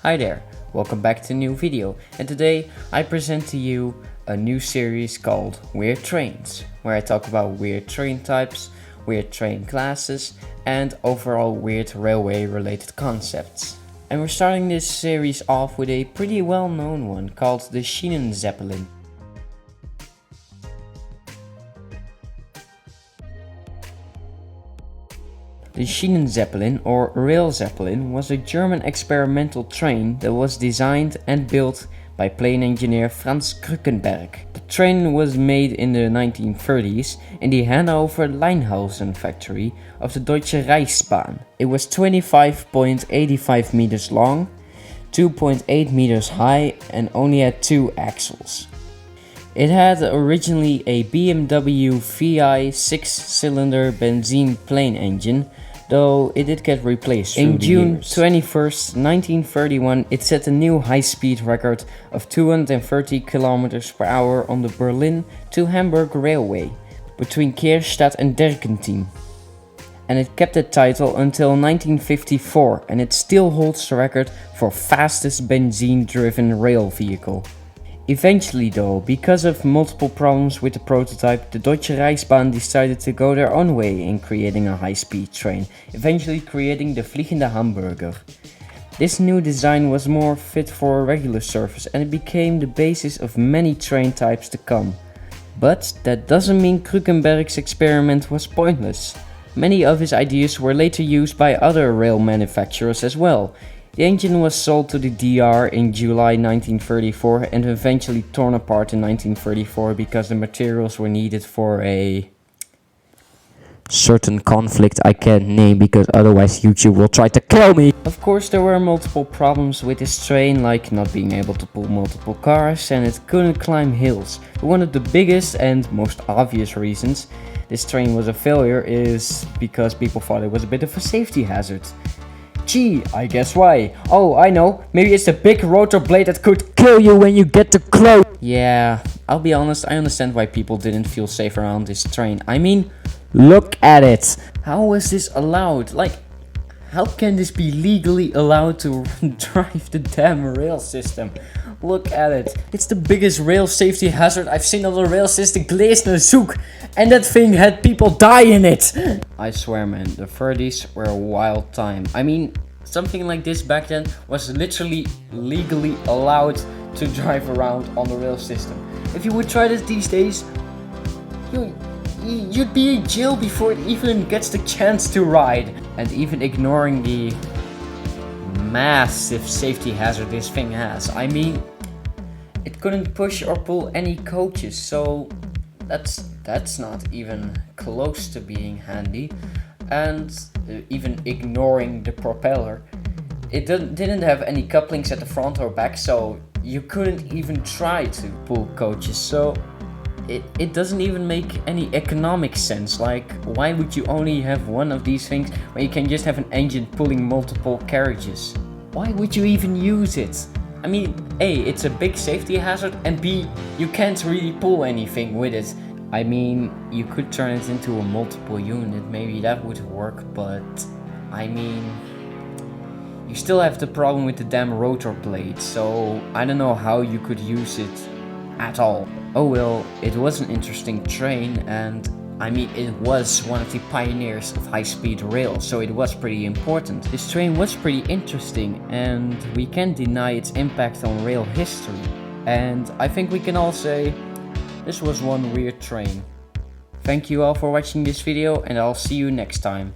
Hi there, welcome back to a new video, and today I present to you a new series called Weird Trains, where I talk about weird train types, weird train classes, and overall weird railway related concepts. And we're starting this series off with a pretty well known one called the Schienenzeppelin. The Schienenzeppelin or Rail Zeppelin was a German experimental train that was designed and built by plane engineer Franz Krückenberg. The train was made in the 1930s in the Hanover Leinhausen factory of the Deutsche Reichsbahn. It was 25.85 meters long, 2.8 meters high, and only had 2 axles. It had originally a BMW VI 6-cylinder benzene plane engine, though it did get replaced through the years. In June 21st, 1931, it set a new high-speed record of 230 km per hour on the Berlin to Hamburg Railway, between Kierstadt and Derkentin. And it kept that title until 1954, and it still holds the record for fastest benzene-driven rail vehicle. Eventually though, because of multiple problems with the prototype, the Deutsche Reichsbahn decided to go their own way in creating a high-speed train, eventually creating the Fliegende Hamburger. This new design was more fit for regular service and it became the basis of many train types to come. But that doesn't mean Krückenberg's experiment was pointless. Many of his ideas were later used by other rail manufacturers as well. The engine was sold to the DR in July 1934 and eventually torn apart in 1934 because the materials were needed for a certain conflict I can't name because otherwise YouTube will try to kill me. Of course, there were multiple problems with this train, like not being able to pull multiple cars and it couldn't climb hills. But one of the biggest and most obvious reasons this train was a failure is because people thought it was a bit of a safety hazard. Gee, I guess why. Oh, I know. Maybe it's the big rotor blade that could kill you when you get too close. Yeah, I'll be honest, I understand why people didn't feel safe around this train. I mean, look at it. How was this allowed? Like, how can this be legally allowed to drive the damn rail system? Look at it. It's the biggest rail safety hazard I've seen on the rail system, Gleesner Zoek. And that thing had people die in it. I swear man, the 30s were a wild time. I mean, something like this back then was literally legally allowed to drive around on the rail system. If you would try this these days, you'd be in jail before it even gets the chance to ride. And even ignoring the massive safety hazard this thing has, I mean, it couldn't push or pull any coaches, so that's not even close to being handy. And even ignoring the propeller, it didn't have any couplings at the front or back, so you couldn't even try to pull coaches. So it doesn't even make any economic sense. Like, why would you only have one of these things when you can just have an engine pulling multiple carriages? Why would you even use it? I mean, A, it's a big safety hazard, and B, you can't really pull anything with it. I mean, you could turn it into a multiple unit, maybe that would work, but I mean, you still have the problem with the damn rotor blade, so I don't know how you could use it at all. Oh well, it was an interesting train, and I mean, it was one of the pioneers of high-speed rail, so it was pretty important. This train was pretty interesting, and we can't deny its impact on rail history. And I think we can all say, this was one weird train. Thank you all for watching this video, and I'll see you next time.